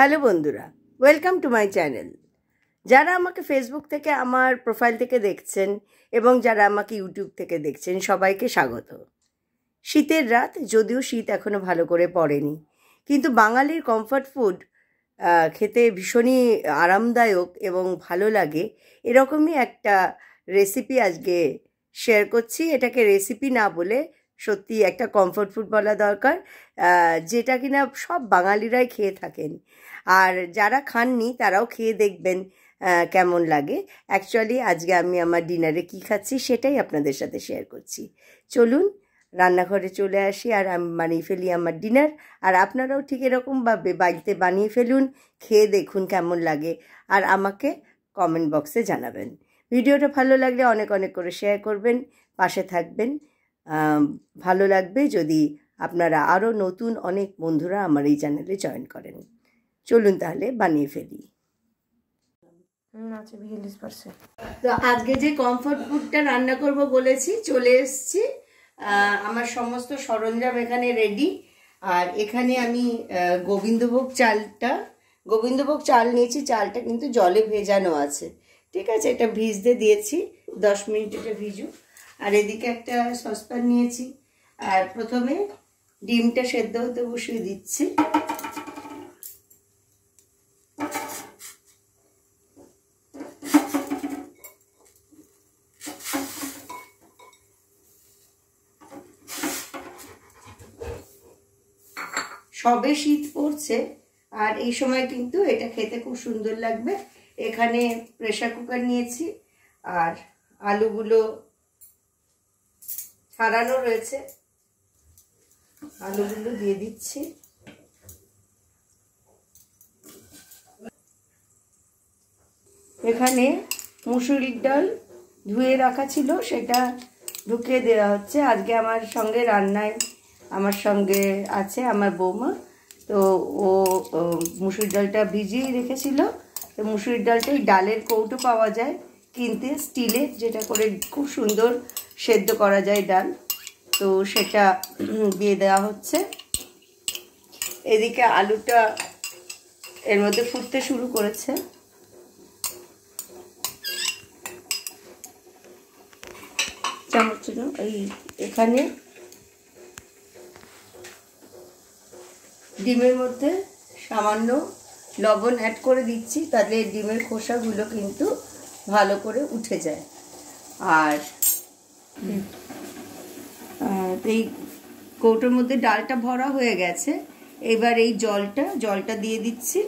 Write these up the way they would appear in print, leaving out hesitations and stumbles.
Hello বন্ধুরা, welcome to my channel. যারা আমাকে ফেসবুক থেকে আমার প্রোফাইল থেকে দেখছেন এবং যারা আমাকে ইউটিউব থেকে দেখছেন সবাইকে স্বাগত। শীতের রাত, যদিও শীত এখনও ভালো করে পড়েনি, কিন্তু বাঙালির কমফর্ট ফুড খেতে ভীষণই আরামদায়ক এবং ভালো লাগে, এরকমই একটা রেসিপি আজকে শেয়ার করছি। এটাকে রেসিপি না বলে সত্যি একটা কমফর্ট ফুড বলা দরকার, যেটা কিনা সব বাঙালিরাই খেয়ে থাকেন। আর যারা খাননি তারাও খেয়ে দেখবেন কেমন লাগে। অ্যাকচুয়ালি আজকে আমি আমার ডিনারে কী খাচ্ছি সেটাই আপনাদের সাথে শেয়ার করছি। চলুন রান্নাঘরে চলে আসি আর আমি বানিয়ে ফেলি আমার ডিনার। আর আপনারাও ঠিক এরকমভাবে বাড়িতে বানিয়ে ফেলুন, খেয়ে দেখুন কেমন লাগে, আর আমাকে কমেন্ট বক্সে জানাবেন। ভিডিওটা ভালো লাগলে অনেক অনেক করে শেয়ার করবেন, পাশে থাকবেন। ভালো লাগবে যদি আপনারা আরও নতুন অনেক বন্ধুরা আমার এই চ্যানেলে জয়েন করেন। চলুন তাহলে বানিয়ে ফেলি। তো আজকে যে কমফর্ট ফুডটা রান্না করব বলেছি, চলে এসেছি। আমার সমস্ত সরঞ্জাম এখানে রেডি। আর এখানে আমি গোবিন্দভোগ চাল নিয়েছি। চালটা কিন্তু জলে ভেজানো আছে, ঠিক আছে? এটা ভিজতে দিয়েছি, 10 মিনিট এটা ভিজুক। আর এদিকে একটা সসপ্যান নিয়েছি, আর প্রথমে ডিমটা সেদ্ধ হতে বসিয়ে দিচ্ছি। সবে শীত পড়ছে আর এই সময় কিন্তু এটা খেতে খুব সুন্দর লাগবে। এখানে প্রেসার কুকার নিয়েছি আর আলুগুলো ছাড়ানো রয়েছে, আলুগুলো দিয়ে দিচ্ছি। এখানে মুসুরির ডাল ধুয়ে রাখা ছিল, সেটা ঢুকিয়ে দেওয়া হচ্ছে। আজকে আমার সঙ্গে রান্নায় আমার সঙ্গে আছে আমার বৌমা, তো ও মুসুরির ডালটা ভিজিয়ে রেখেছিল। তো মুসুরির ডালটা এই ডালের কৌটো পাওয়া যায় কিনতে, স্টিলের, যেটা করে খুব সুন্দর সেদ্ধ করা যায় ডাল, তো সেটা দিয়ে দেওয়া হচ্ছে। এদিকে আলুটা এর মধ্যে ফুটতে শুরু করেছে। চামচ এই এখানে ডিমের মধ্যে সামান্য লবণ অ্যাড করে দিচ্ছি, তাহলে ডিমের খোসাগুলো কিন্তু ভালো করে উঠে যায়। আর এই কৌটোর মধ্যে ডালটা ভরা হয়ে গেছে। এবার এই জলটা দিয়ে দিচ্ছি।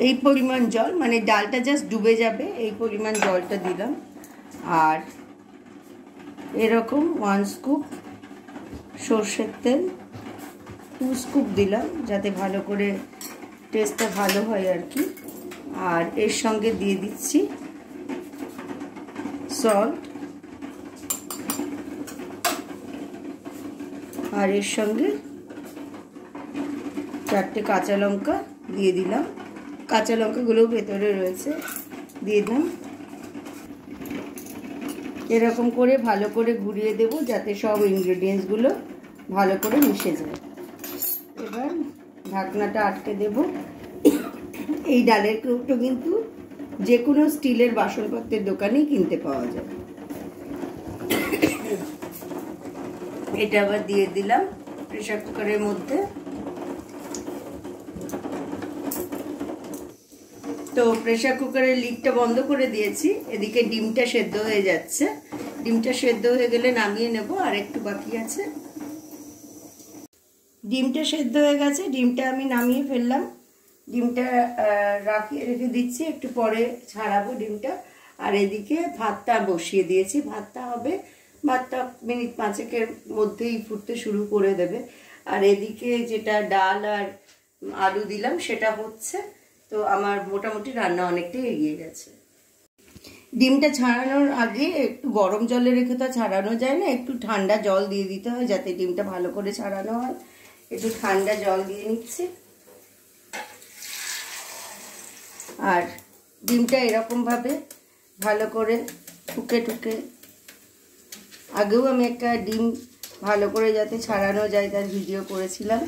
এই পরিমাণ জল, মানে ডালটা জাস্ট ডুবে যাবে, এই পরিমাণ জলটা দিলাম। আর এরকম 1 স্কুপ সর্ষের তেল, 2 স্কুপ দিলাম, যাতে ভালো করে টেস্টটা ভালো হয় আর কি। আর এর সঙ্গে দিয়ে দিচ্ছি সল্ট, আর এর সঙ্গে 4টে কাঁচা লঙ্কা দিয়ে দিলাম। কাঁচা লঙ্কাগুলো ভেতরে রয়েছে, দিয়ে দিলাম। এরকম করে ভালো করে ঘুরিয়ে দেব যাতে সব ইনগ্রেডিয়েন্টসগুলো ভালো করে মিশে যায়। এবার ঢাকনাটা আটকে দেব। এই ডালের কৌটো কিন্তু যে কোনো স্টিলের বাসনপত্রের দোকানেই কিনতে পাওয়া যায়। এটা আবার দিয়ে দিলাম প্রেসার কুকারের মধ্যে। তো প্রেসার কুকারের লিডটা বন্ধ করে দিয়েছি। এদিকে ডিমটা সেদ্ধ হয়ে যাচ্ছে। ডিমটা সেদ্ধ হয়ে গেলে নামিয়ে নেব, আর একটু বাকি আছে। ডিমটা সেদ্ধ হয়ে গেছে, ডিমটা আমি নামিয়ে ফেললাম। ডিমটা রেখে দিচ্ছি, একটু পরে ছাড়াবো ডিমটা। আর এদিকে ভাতটা বসিয়ে দিয়েছি। ভাতটা 5 মিনিটের মধ্যেই ফুটতে শুরু করে দেবে। আর এদিকে যেটা ডাল আর আলু দিলাম সেটা হচ্ছে। তো আমার মোটামুটি রান্না অনেকটাই এগিয়ে গেছে। ডিমটা ছাড়ানোর আগে একটু গরম জলে রেখে তো ছাড়ানো যায় না, একটু ঠান্ডা জল দিয়ে দিতে হয় যাতে ডিমটা ভালো করে ছাড়ানো হয়। একটু ঠান্ডা জল দিয়ে নিচ্ছি। আর ডিমটা এরকমভাবে ভালো করে ঠুকে আগেও আমি একটা ডিম ভালো করে যাতে ছাড়ানো যায় তার ভিডিও করেছিলাম।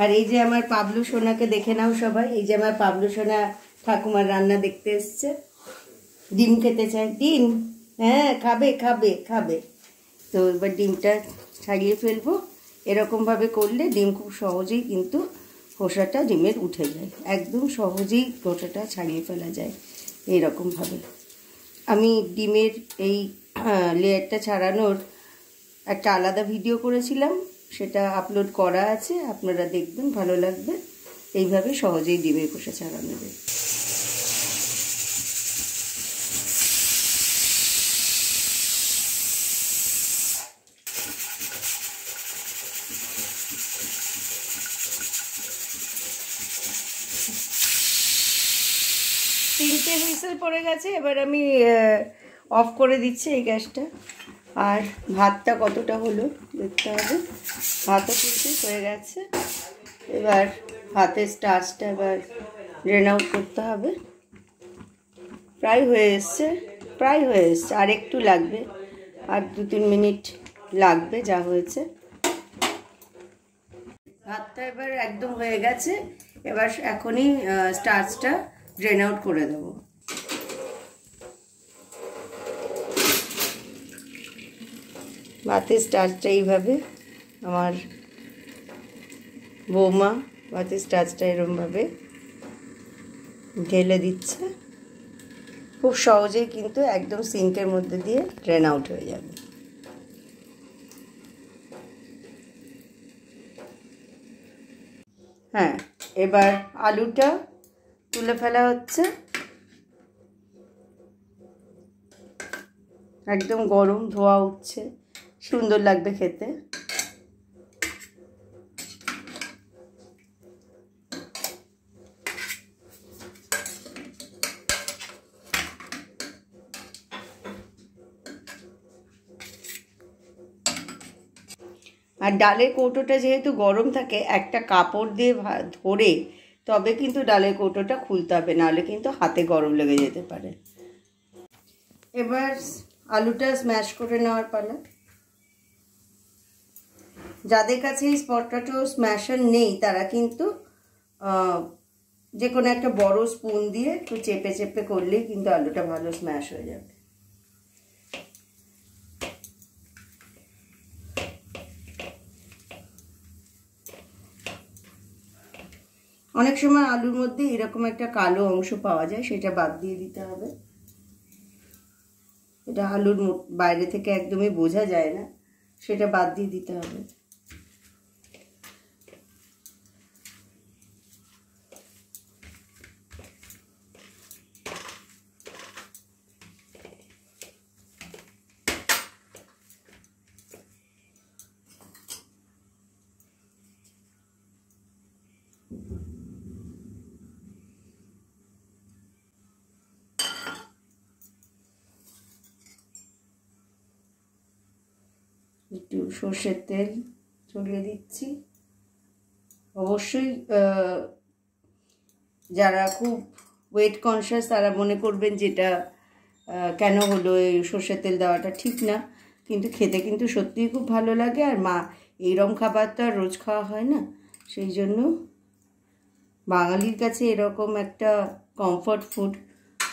আর এই যে আমার পাবলু সোনাকে দেখে নাও সবাই, এই যে আমার পাবলু সোনা ঠাকুমার রান্না দেখতে এসছে, ডিম খেতে চায়। ডিম, হ্যাঁ খাবে খাবে খাবে। তো এবার ডিমটা ছাড়িয়ে ফেলবো। এরকমভাবে করলে ডিম খুব সহজেই কিন্তু খোসাটা ডিমের উঠে যায়, একদম সহজেই খোসাটা ছাড়িয়ে ফেলা যায় এইরকমভাবে। আমি ডিমের এই লেয়ারটা ছাড়ানোর একটা আলাদা ভিডিও করেছিলাম, সেটা আপলোড করা আছে, আপনারা দেখবেন, ভালো লাগবে। এইভাবে সহজেই ডিমের খোসা ছাড়ানো যায়। তিনটে হুইসেল পড়ে গেছে, এবার আমি অফ করে দিচ্ছি এই গ্যাসটা। আর ভাতটা কতটা হলো দেখতে হবে। ভাতও কিন্তু হয়ে গেছে। এবার ভাতের স্টার্চটা এবার ড্রেন আউট করতে হবে। প্রায় হয়ে এসছে, প্রায় হয়ে এসছে, আর একটু লাগবে, আর 2-3 মিনিট লাগবে যা হয়েছে। ভাতটা এবার একদম হয়ে গেছে। এবার এখনই স্টার্চটা ড্রেন আউট করে দেবো। ভাতের স্টার্চটা এইভাবে, আমার বৌমা ভাতের স্টার্চটা এরমভাবে ঢেলে দিচ্ছে। খুব সহজেই কিন্তু একদম সিঙ্কের মধ্যে দিয়ে ড্রেন আউট হয়ে যাবে। হ্যাঁ, এবার আলুটা তুলে ফেলা হচ্ছে। একদম গরম, ধোয়া উঠছে, সুন্দর লাগবে খেতে। আর ডালের কৌটোটা যেহেতু গরম থাকে, একটা কাপড় দিয়ে ধরে তবে কিন্তু ডালের কৌটোটা খুলতে হবে, নাহলে কিন্তু হাতে গরম লেগে যেতে পারে। এবার আলুটা স্ম্যাশ করে নেওয়ার পালা। যাদের কাছে এই পটেটো স্ম্যাশার নেই তারা কিন্তু যে কোনো একটা বড় স্পুন দিয়ে একটু চেপে চেপে করলেই কিন্তু আলুটা ভালো স্ম্যাশ হয়ে যাবে। অনেক সময় আলুর মধ্যে এরকম একটা কালো অংশ পাওয়া যায়, সেটা বাদ দিয়ে দিতে হবে। এটা আলুর বাইরে থেকে একদমই বোঝা যায় না, সেটা বাদ দিয়ে দিতে হবে। একটু সর্ষের তেল ছড়িয়ে দিচ্ছি। অবশ্যই যারা খুব ওয়েট কনসিয়াস তারা মনে করবেন যেটা কেন হলো, এই সর্ষের তেল দেওয়াটা ঠিক না, কিন্তু খেতে কিন্তু সত্যিই খুব ভালো লাগে। আর মা এইরকম খাবার তো আর রোজ খাওয়া হয় না, সেই জন্য বাঙালির কাছে এরকম একটা কমফর্ট ফুড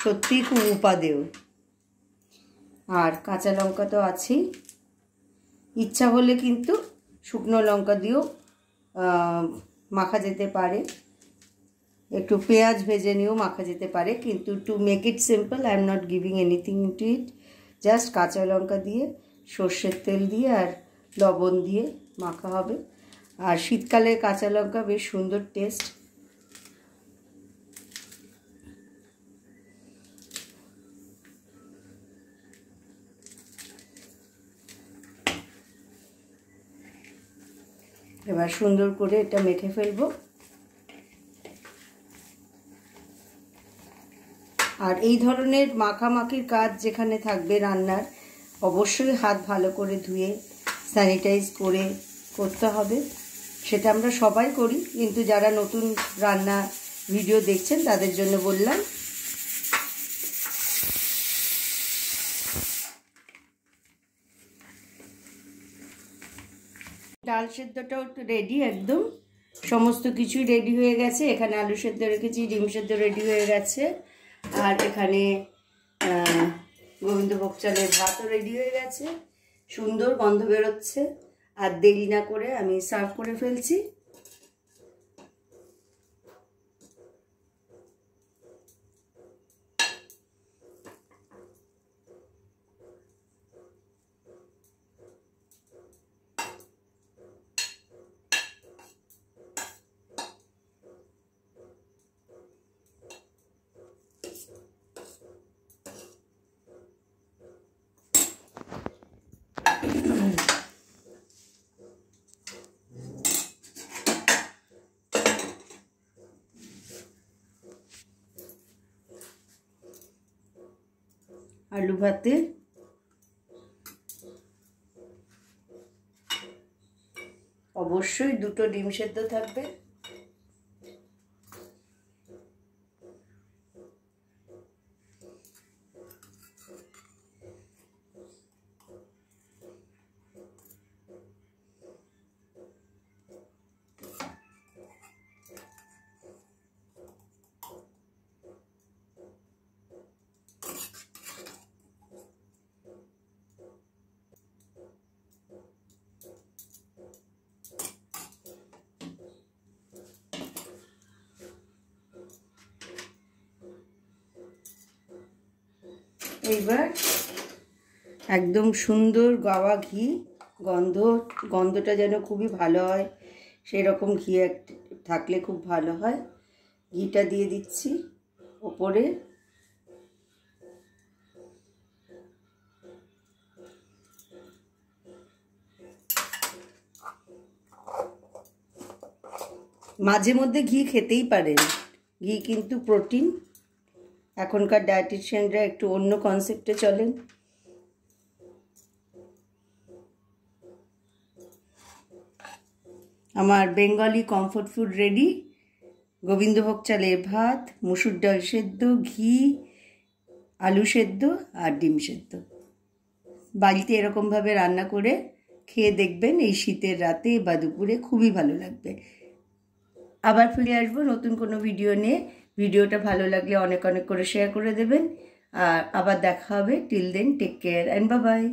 সত্যিই খুব উপাদেয়। আর কাঁচা লঙ্কা তো আছেই, ইচ্ছা হলে কিন্তু শুকনো লঙ্কা দিয়েও মাখা যেতে পারে, একটু পেঁয়াজ ভেজে নিয়েও মাখা যেতে পারে, কিন্তু to make it simple I am not giving anything to it, just কাঁচা লঙ্কা দিয়ে সর্ষের তেল দিয়ে আর লবণ দিয়ে মাখা হবে। আর শীতকালে কাঁচা লঙ্কা বেশ সুন্দর টেস্ট। এবার সুন্দর করে এটা মেখে ফেলবো। আর এই ধরনের মাখামাখির কাজ যেখানে থাকবে রান্নার, অবশ্যই হাত ভালো করে ধুয়ে স্যানিটাইজ করে করতে হবে। সেটা আমরা সবাই করি, কিন্তু যারা নতুন রান্না ভিডিও দেখছেন তাদের জন্য বললাম। ডাল সেদ্ধটাও তো রেডি, একদম সমস্ত কিছুই রেডি হয়ে গেছে। এখানে আলু সেদ্ধ রেখেছি, ডিম সেদ্ধ রেডি হয়ে গেছে, আর এখানে গোবিন্দভোগ চালের ভাতও রেডি হয়ে গেছে। সুন্দর গন্ধ বেরোচ্ছে। আর দেরি না করে আমি সার্ভ করে ফেলছি। আলু ভাতে অবশ্যই 2টো ডিম সেদ্ধ থাকবে। এইবার একদম সুন্দর গাওয়া ঘি, গন্ধটা যেন খুবই ভালো হয়, সেরকম ঘি থাকলে খুব ভালো হয়। ঘিটা দিয়ে দিচ্ছি ওপরে। মাঝে মধ্যে ঘি খেতেই পারেন, ঘি কিন্তু প্রোটিন। এখনকার ডায়েটিশিয়ানরা একটু অন্য কনসেপ্টে চলেন। আমার Bengali comfort food ready. Gobindobhog চালের ভাত, মুসুর ডাল সেদ্ধ, ঘি, আলু সেদ্ধ আর ডিম সেদ্ধ। বাড়িতে এরকমভাবে রান্না করে খেয়ে দেখবেন, এই শীতের রাতে বা দুপুরে খুবই ভালো লাগবে। আবার ফিরে আসবো নতুন কোনো ভিডিও নিয়ে। ভিডিওটা ভালো লাগলে অনেক অনেক করে শেয়ার করে দেবেন। আর আবার দেখা হবে। Till then, take care and bye by.